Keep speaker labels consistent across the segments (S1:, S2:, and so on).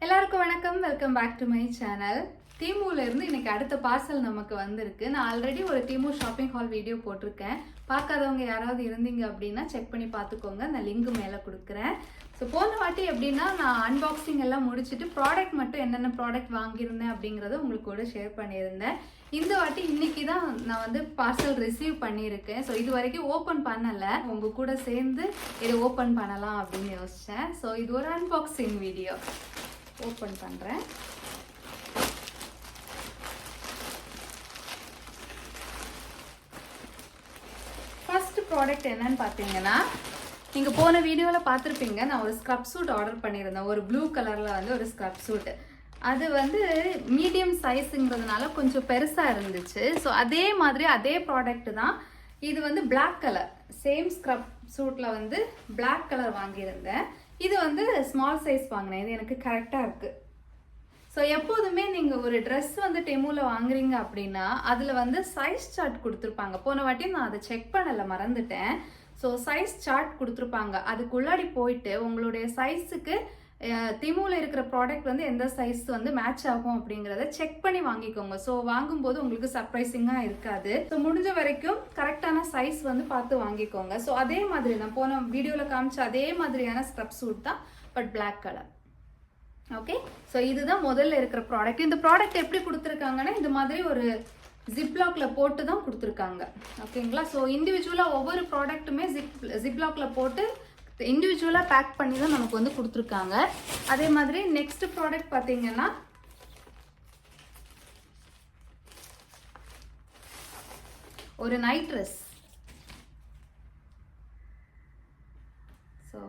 S1: எல்லாருக்கும் வணக்கம். Welcome back to my channel. டீமூல இருந்து இன்னைக்கு அடுத்த பார்சல் நமக்கு வந்திருக்கு. நான் ஆல்ரெடி ஒரு டீமூ ஷாப்பிங் ஹால் வீடியோ போட்டிருக்கேன். பார்க்காதவங்க யாராவது இருந்தீங்க அப்படின்னா செக் பண்ணி பார்த்துக்கோங்க. நான் லிங்க் மேலே கொடுக்குறேன். ஸோ போன வாட்டி எப்படின்னா நான் அன்பாக்சிங் எல்லாம் முடிச்சுட்டு ப்ராடக்ட் மட்டும் என்னென்ன ப்ராடக்ட் வாங்கியிருந்தேன் அப்படிங்கிறத உங்களுக்கு கூட ஷேர் பண்ணியிருந்தேன். இந்த வாட்டி இன்னைக்கு தான் நான் வந்து பார்சல் ரிசீவ் பண்ணியிருக்கேன். ஸோ இது வரைக்கும் ஓப்பன் பண்ணலை. உங்கள் கூட சேர்ந்து இதை ஓப்பன் பண்ணலாம் அப்படின்னு யோசித்தேன். ஸோ இது ஒரு அன்பாக்சிங் வீடியோ. ஓப்பன் பண்ணுறேன். ஃபர்ஸ்ட் ப்ராடக்ட் என்னன்னு பார்த்தீங்கன்னா, நீங்கள் போன வீடியோவில் பார்த்துருப்பீங்க. நான் ஒரு ஸ்க்ரப் சூட் ஆர்டர் பண்ணியிருந்தேன். ஒரு ப்ளூ கலரில் வந்து ஒரு ஸ்க்ரப் சூட். அது வந்து மீடியம் சைஸுங்கிறதுனால கொஞ்சம் பெருசாக இருந்துச்சு. ஸோ அதே மாதிரி அதே ப்ராடக்ட் தான் இது. வந்து பிளாக் கலர், சேம் ஸ்க்ரப் சூட்டில் வந்து பிளாக் கலர் வாங்கியிருந்தேன். இது வந்து ஸ்மால் சைஸ் வாங்கினேன். இது எனக்கு கரெக்டாக இருக்குது. ஸோ எப்போதுமே நீங்கள் ஒரு ட்ரெஸ் வந்து டெமோவில் வாங்குறீங்க அப்படின்னா அதில் வந்து சைஸ் சார்ட் கொடுத்துருப்பாங்க. போன வாட்டி நான் அதை செக் பண்ணலை, மறந்துட்டேன். ஸோ சைஸ் சார்ட் கொடுத்துருப்பாங்க. அதுக்குள்ளாடி போயிட்டு உங்களுடைய சைஸுக்கு திமுல இருக்கிற ப்ராடக்ட் வந்து எந்த சைஸ் வந்து மேட்ச் ஆகும் அப்படிங்கிறத செக் பண்ணி வாங்கிக்கோங்க. ஸோ வாங்கும்போது உங்களுக்கு சர்ப்ரைசிங்காக இருக்காது. ஸோ முடிஞ்ச வரைக்கும் கரெக்டான சைஸ் வந்து பார்த்து வாங்கிக்கோங்க. ஸோ அதே மாதிரி நான் போன வீடியோவில் காமிச்ச அதே மாதிரியான ஸ்க்ரப் சூட் தான், but black colour. Okay, so இதுதான் முதல்ல இருக்கிற ப்ராடக்ட். இந்த ப்ராடக்ட் எப்படி கொடுத்துருக்காங்கன்னா, இந்த மாதிரி ஒரு ஜிப்லாக்ல போட்டு தான் கொடுத்துருக்காங்க. ஓகேங்களா? ஸோ இண்டிவிஜுவலாக ஒவ்வொரு ப்ராடக்ட்டுமே ஜிப்லாக்ல போட்டு இண்டிவிஜுவலாக பேக் பண்ணி தான் நமக்கு வந்து கொடுத்துருக்காங்க. அதே மாதிரி நெக்ஸ்ட் ப்ராடக்ட் பார்த்தீங்கன்னா, ஒரு நைட் ட்ரெஸ். ஸோ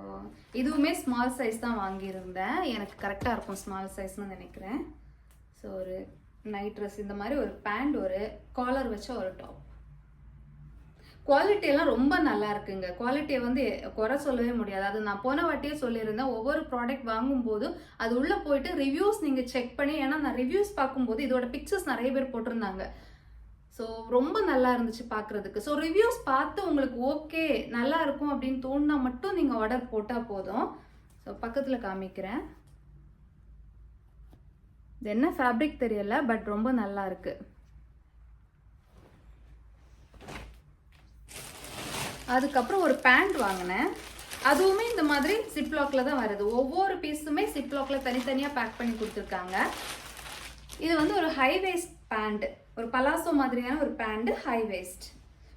S1: இதுவுமே ஸ்மால் சைஸ் தான் வாங்கியிருந்தேன். எனக்கு கரெக்டாக இருக்கும் ஸ்மால் சைஸ்னு நினைக்கிறேன். ஸோ ஒரு நைட் ட்ரெஸ், இந்த மாதிரி ஒரு பேண்ட், ஒரு காலர் வச்ச ஒரு டாப். குவாலிட்டியெல்லாம் ரொம்ப நல்லா இருக்குங்க. குவாலிட்டியை வந்து குறை சொல்லவே முடியாது. அது நான் போன வாட்டியே சொல்லியிருந்தேன். ஒவ்வொரு ப்ராடக்ட் வாங்கும்போது அது உள்ளே போயிட்டு ரிவ்யூஸ் நீங்கள் செக் பண்ணி, ஏன்னா நான் ரிவ்யூஸ் பார்க்கும்போது இதோட பிக்சர்ஸ் நிறைய பேர் போட்டிருந்தாங்க. ஸோ ரொம்ப நல்லா இருந்துச்சு பார்க்குறதுக்கு. ஸோ ரிவ்யூஸ் பார்த்து உங்களுக்கு ஓகே நல்லா இருக்கும் அப்படின்னு தோணுனா மட்டும் நீங்கள் ஆர்டர் போட்டால் போதும். ஸோ பக்கத்தில் காமிக்கிறேன். இது என்ன ஃபேப்ரிக் தெரியல, பட் ரொம்ப நல்லா இருக்கு. அதுக்கப்புறம் ஒரு பேண்ட் வாங்கினேன். அதுவுமே இந்த மாதிரி ஜிப்லாக்ல தான் வருது. ஒவ்வொரு பீஸுமே ஜிப்லாக்ல தனித்தனியாக பேக் பண்ணி கொடுத்துருக்காங்க. இது வந்து ஒரு ஹை வேஸ்ட் பேண்ட், ஒரு பலாசோ மாதிரியான ஒரு பேண்ட், ஹை வேஸ்ட்.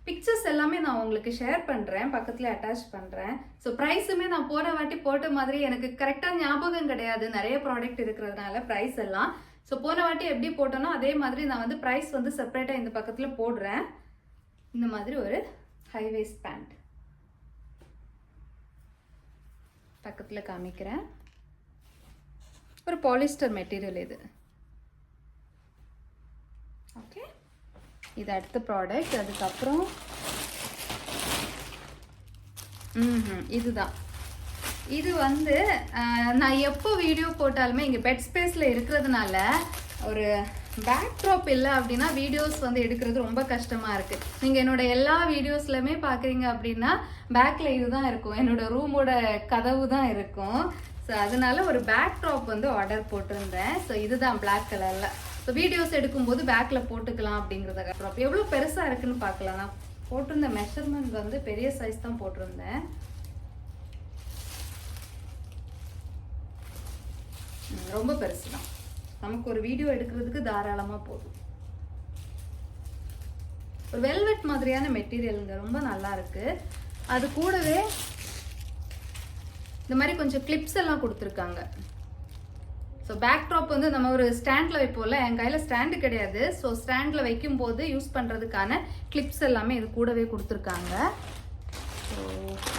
S1: பிக்சர்ஸ் எல்லாமே நான் உங்களுக்கு ஷேர் பண்ணுறேன், பக்கத்தில் அட்டாச் பண்ணுறேன். ஸோ ப்ரைஸுமே நான் போன வாட்டி போட்ட மாதிரி எனக்கு கரெக்டாக ஞாபகம் கிடையாது, நிறைய ப்ராடக்ட் இருக்கிறதுனால ப்ரைஸ் எல்லாம். ஸோ போன வாட்டி எப்படி போட்டோனோ அதே மாதிரி நான் வந்து ப்ரைஸ் வந்து செப்பரேட்டாக இந்த பக்கத்தில் போடுறேன். இந்த மாதிரி ஒரு ஹை வேஸ்ட் பேண்ட் பக்கத்தில் காமிக்கிறேன். ஒரு பாலிஸ்டர் மெட்டீரியல் இது. ஓகே, இது அடுத்த ப்ராடக்ட். அதுக்கப்புறம் இதுதான். இது வந்து நான் எப்போ வீடியோ போட்டாலுமே இங்கே பெட் ஸ்பேஸில் இருக்கிறதுனால ஒரு பேக் ட்ராப் இல்லை அப்படின்னா வீடியோஸ் வந்து எடுக்கிறது ரொம்ப கஷ்டமாக இருக்குது. நீங்கள் என்னோட எல்லா வீடியோஸ்லையுமே பார்க்குறீங்க அப்படின்னா பேக்கில் இதுதான் இருக்கும், என்னோட ரூமோட கதவு தான் இருக்கும். ஸோ அதனால ஒரு பேக் ட்ராப் வந்து ஆர்டர் போட்டிருந்தேன். ஸோ இதுதான் பிளாக் கலரில். ஸோ வீடியோஸ் எடுக்கும்போது பேக்கில் போட்டுக்கலாம் அப்படிங்கிறதுக்கு ட்ராப். எவ்வளோ பெருசாக இருக்குன்னு பார்க்கலாம். நான் போட்டிருந்த மெஷர்மெண்ட் வந்து பெரிய சைஸ் தான் போட்டிருந்தேன். ரொம்ப பெருசு தான். நமக்கு ஒரு வீடியோ எடுக்கிறதுக்கு தாராளமாக போதும். ஒரு வெல்வெட் மாதிரியான மெட்டீரியலுங்க, ரொம்ப நல்லா இருக்கு. அது கூடவே இந்த மாதிரி கொஞ்சம் கிளிப்ஸ் எல்லாம் கொடுத்துருக்காங்க. ஸோ பேக் ட்ராப் வந்து நம்ம ஒரு ஸ்டாண்டில் வைப்போம்ல, என் கையில் ஸ்டாண்டு கிடையாது. ஸோ ஸ்டாண்டில் வைக்கும்போது யூஸ் பண்ணுறதுக்கான கிளிப்ஸ் எல்லாமே இது கூடவே கொடுத்துருக்காங்க. ஸோ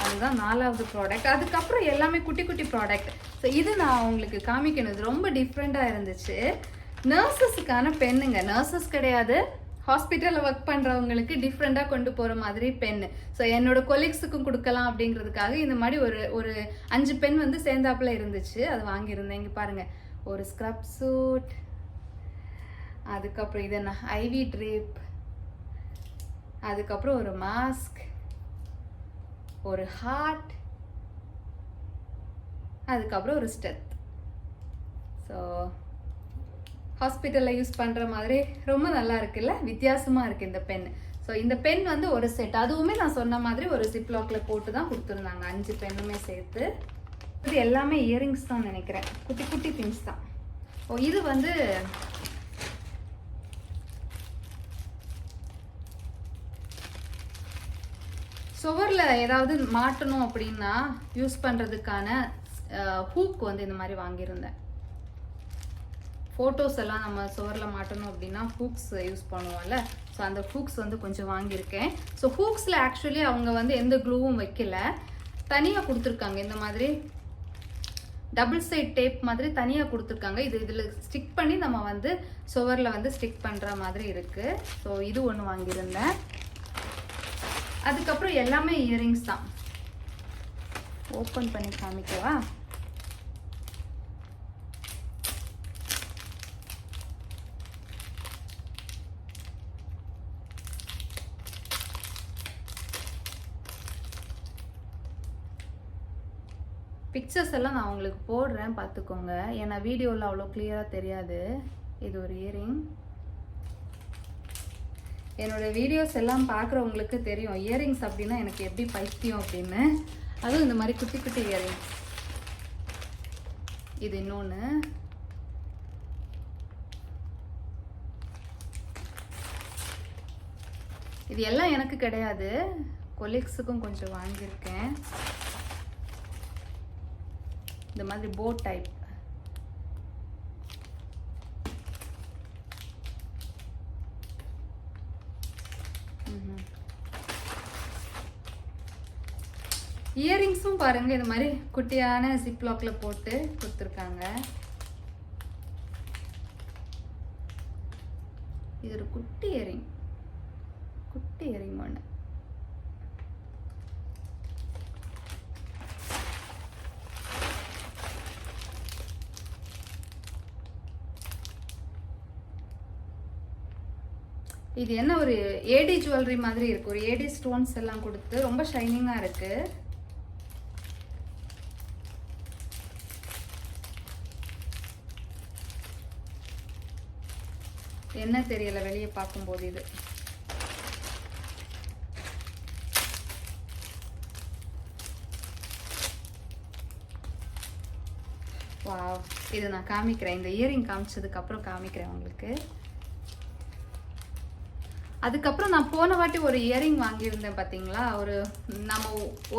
S1: அதுதான் நாலாவது ப்ராடக்ட். அதுக்கப்புறம் எல்லாமே குட்டி குட்டி ப்ராடக்ட். ஸோ இது நான் உங்களுக்கு காமிக்கணும். இது ரொம்ப டிஃப்ரெண்ட்டாக இருந்துச்சு. நர்சஸுக்கான பெண்ணுங்க, நர்சஸ் கிடையாது, ஹாஸ்பிட்டலில் ஒர்க் பண்ணுறவங்களுக்கு டிஃப்ரெண்ட்டாக கொண்டு போகிற மாதிரி பென்னு. ஸோ என்னோட கொலீக்ஸுக்கும் கொடுக்கலாம் அப்படிங்கிறதுக்காக இந்த மாதிரி ஒரு 5 பென் வந்து சேர்ந்தாப்புல இருந்துச்சு, அது வாங்கியிருந்தேன். இங்கே பாருங்கள், ஒரு ஸ்க்ரப் சூட், அதுக்கப்புறம் இது என்ன ஐவி ட்ரிப், அதுக்கப்புறம் ஒரு மாஸ்க், ஒரு ஹார்ட், அதுக்கப்புறம் ஒரு ஸ்டெத். ஸோ ஸோ ஹாஸ்பிட்டலில் யூஸ் பண்ணுற மாதிரி ரொம்ப நல்லா இருக்குல்ல, வித்தியாசமாக இருக்குது இந்த பென். ஸோ இந்த பென் வந்து ஒரு செட், அதுவுமே நான் சொன்ன மாதிரி ஒரு ஜிப்லாக்கில் போட்டு தான் கொடுத்துருந்தாங்க, 5 பென்னுமே சேர்த்து. இது எல்லாமே இயரிங்ஸ் தான் நினைக்கிறேன், குட்டி குட்டி பின்ஸ் தான். ஓ இது வந்து சுவரில் ஏதாவது மாட்டணும் அப்படின்னா யூஸ் பண்ணுறதுக்கான ஹூக் வந்து இந்த மாதிரி வாங்கியிருந்தேன். ஃபோட்டோஸ் எல்லாம் நம்ம சுவரில் மாட்டணும் அப்படின்னா ஹூக்ஸ் யூஸ் பண்ணுவோம்ல, ஸோ அந்த ஹூக்ஸ் வந்து கொஞ்சம் வாங்கியிருக்கேன். ஸோ ஹூக்ஸில் ஆக்சுவலி அவங்க வந்து எந்த க்ளூவும் வைக்கல, தனியாக கொடுத்துருக்காங்க. இந்த மாதிரி டபுள் சைட் டேப் மாதிரி தனியாக கொடுத்துருக்காங்க. இதில் ஸ்டிக் பண்ணி நம்ம வந்து சுவரில் வந்து ஸ்டிக் பண்ணுற மாதிரி இருக்குது. ஸோ இது ஒன்று வாங்கியிருந்தேன். அதுக்கப்புறம் எல்லாமே இயரிங்ஸ் தான். ஓப்பன் பண்ணி காமிக்கவா? பிக்சர்ஸ் எல்லாம் நான் உங்களுக்கு போடுறேன் பார்த்துக்கோங்க, ஏன்னா வீடியோவில் அவ்வளோ கிளியராக தெரியாது. இது ஒரு இயரிங். என்னோட வீடியோஸ் எல்லாம் பார்க்குறவங்களுக்கு தெரியும் இயரிங்ஸ் அப்படின்னா எனக்கு எப்படி பைத்தியம் அப்படின்னு. அதுவும் இந்த மாதிரி குட்டி குட்டி இயரிங்ஸ். இது இன்னொன்று. இது எல்லாம் எனக்கு கிடையாது, கொலீக்ஸுக்கும் கொஞ்சம் வாங்கியிருக்கேன். இந்த மாதிரி போட் டைப். இயரிங்ஸும் பாருங்க இந்த மாதிரி குட்டியான ஜிப்லாக்ல போட்டு கொடுத்துருக்காங்க. இது ஒரு குட்டி இயரிங், குட்டி இயரிங் ஒன்று. இது என்ன ஒரு ஏடி ஜுவல்லரி மாதிரி இருக்கு, ஒரு ஏடி ஸ்டோன்ஸ் எல்லாம் கொடுத்து ரொம்ப ஷைனிங்கா இருக்கு. என்ன தெரியல வெளியே பார்க்கும்போது. இது வாவ், இது நான் காமிக்கிறேன், இந்த இயரிங் காமிச்சதுக்கு அப்புறம் காமிக்கிறேன் உங்களுக்கு. அதுக்கப்புறம் நான் போன வாட்டி ஒரு இயரிங் வாங்கியிருந்தேன் பார்த்தீங்களா, ஒரு நம்ம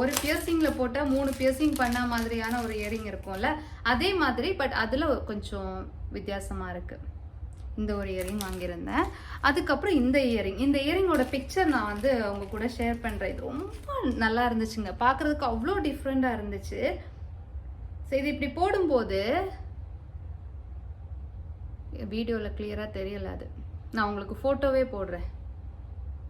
S1: ஒரு பியர்சிங்கில் போட்டால் 3 பியர்சிங் பண்ண மாதிரியான ஒரு இயரிங் இருக்கும்ல, அதே மாதிரி பட் அதில் கொஞ்சம் வித்தியாசமாக இருக்குது. இந்த ஒரு இயரிங் வாங்கியிருந்தேன். அதுக்கப்புறம் இந்த இயரிங், இந்த இயரிங்கோட பிக்சர் நான் வந்து அவங்க கூட ஷேர் பண்ணுறேன். இது ரொம்ப நல்லா இருந்துச்சுங்க, பார்க்குறதுக்கு அவ்வளோ டிஃப்ரெண்ட்டாக இருந்துச்சு. ஸோ இது இப்படி போடும்போது வீடியோவில் கிளியராக தெரியல, அது நான் உங்களுக்கு ஃபோட்டோவே போடுறேன்.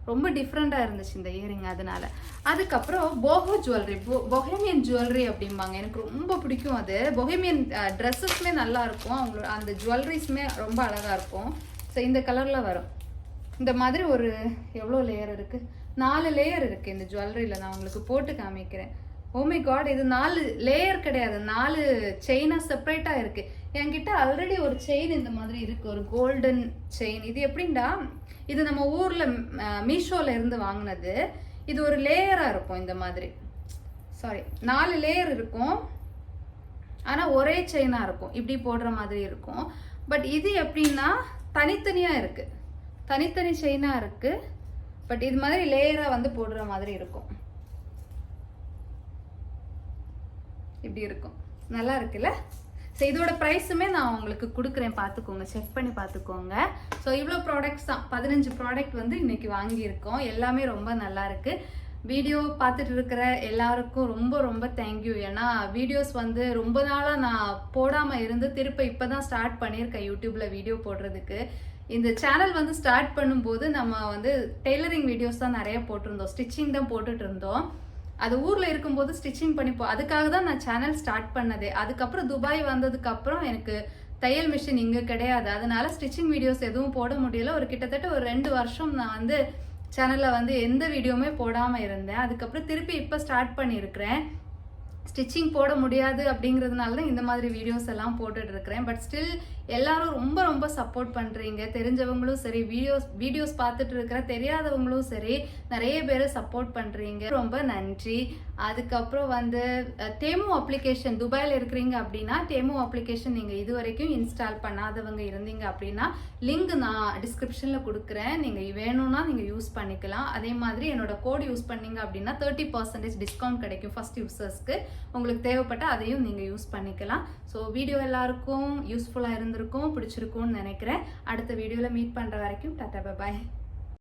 S1: ரொம்ப டிஃப்ரெண்ட்டாக இருந்துச்சு இந்த இயரிங் அதனால. அதுக்கப்புறம் போஹோ ஜுவல்லரி, பொஹேமியன் ஜுவல்லரி அப்படிம்பாங்க, எனக்கு ரொம்ப பிடிக்கும் அது. பொஹேமியன் ட்ரெஸ்ஸஸ்மே நல்லா இருக்கும், அவங்களோட அந்த ஜுவல்லரிஸுமே ரொம்ப அழகாக இருக்கும். ஸோ இந்த கலரில் வரும். இந்த மாதிரி ஒரு எவ்வளோ லேயர் இருக்குது, 4 லேயர் இருக்குது இந்த ஜுவல்லரியில். நான் உங்களுக்கு போட்டு காமிக்கிறேன். ஓமை காட், இது 4 லேயர் கிடையாது, 4 செயினாக செப்பரேட்டாக இருக்குது. என்கிட்ட ஆல்ரெடி ஒரு செயின் இந்த மாதிரி இருக்குது, ஒரு கோல்டன் செயின். இது எப்படின்னா, இது நம்ம ஊரில் மீஷோவில் இருந்து வாங்கினது. இது ஒரு லேயராக இருக்கும் இந்த மாதிரி, சாரி 4 லேயர் இருக்கும், ஆனால் ஒரே செயினாக இருக்கும், இப்படி போடுற மாதிரி இருக்கும். பட் இது எப்படின்னா தனித்தனியாக இருக்குது, தனித்தனி செயினாக இருக்குது. பட் இது மாதிரி லேயராக வந்து போடுற மாதிரி இருக்கும், இப்படி இருக்கும். நல்லா இருக்குல்ல? ஸோ இதோட ப்ரைஸுமே நான் உங்களுக்கு கொடுக்குறேன், பார்த்துக்கோங்க, செக் பண்ணி பார்த்துக்கோங்க. ஸோ இவ்வளோ ப்ராடக்ட்ஸ் தான், 15 ப்ராடக்ட் வந்து இன்னைக்கு வாங்கியிருக்கோம். எல்லாமே ரொம்ப நல்லா இருக்கு. வீடியோ பார்த்துட்டு இருக்கிற எல்லாருக்கும் ரொம்ப ரொம்ப தேங்க்யூ. ஏன்னா வீடியோஸ் வந்து ரொம்ப நாளாக நான் போடாமல் இருந்து திருப்ப இப்போ தான் ஸ்டார்ட் பண்ணியிருக்கேன் யூடியூப்ல வீடியோ போடுறதுக்கு. இந்த சேனல் வந்து ஸ்டார்ட் பண்ணும்போது நம்ம வந்து டெய்லரிங் வீடியோஸ் தான் நிறைய போட்டிருந்தோம், ஸ்டிச்சிங் தான் போட்டுட்டு இருந்தோம். அது ஊரில் இருக்கும்போது ஸ்டிச்சிங் பண்ணிப்போம், அதுக்காக தான் நான் சேனல் ஸ்டார்ட் பண்ணதே. அதுக்கப்புறம் துபாய் வந்ததுக்கப்புறம் எனக்கு தையல் மிஷின் இங்கே கிடையாது, அதனால ஸ்டிச்சிங் வீடியோஸ் எதுவும் போட முடியல. ஒரு கிட்டத்தட்ட ஒரு 2 வருஷம் நான் வந்து சேனலில் வந்து எந்த வீடியோவுமே போடாமல் இருந்தேன். அதுக்கப்புறம் திருப்பி இப்போ ஸ்டார்ட் பண்ணியிருக்கிறேன். ஸ்டிச்சிங் போட முடியாது அப்படிங்கிறதுனால தான் இந்த மாதிரி வீடியோஸ் எல்லாம் போட்டுட்டு இருக்கிறேன். பட் ஸ்டில் எல்லாரும் ரொம்ப ரொம்ப சப்போர்ட் பண்ணுறீங்க. தெரிஞ்சவங்களும் சரி, வீடியோஸ் பார்த்துட்டு இருக்கிற தெரியாதவங்களும் சரி, நிறைய பேர் சப்போர்ட் பண்ணுறீங்க. ரொம்ப நன்றி. அதுக்கப்புறம் வந்து டேமோ அப்ளிகேஷன், துபாயில் இருக்கிறீங்க அப்படின்னா டேமோ அப்ளிகேஷன் நீங்கள் இது வரைக்கும் இன்ஸ்டால் பண்ணாதவங்க இருந்தீங்க அப்படின்னா லிங்க் நான் டிஸ்கிரிப்ஷனில் கொடுக்குறேன். நீங்கள் வேணும்னா நீங்கள் யூஸ் பண்ணிக்கலாம். அதே மாதிரி என்னோட கோட் யூஸ் பண்ணீங்க அப்படின்னா 30% டிஸ்கவுண்ட் கிடைக்கும் ஃபர்ஸ்ட் யூசர்ஸ்க்கு. உங்களுக்கு தேவைப்பட்ட அதையும் நீங்கள் யூஸ் பண்ணிக்கலாம். ஸோ வீடியோ எல்லாருக்கும் யூஸ்ஃபுல்லாக இருந்திருக்கும், பிடிச்சிருக்கும்னு நினைக்கிறேன். அடுத்த வீடியோவில் மீட் பண்ணுற வரைக்கும் டாடா பாய்.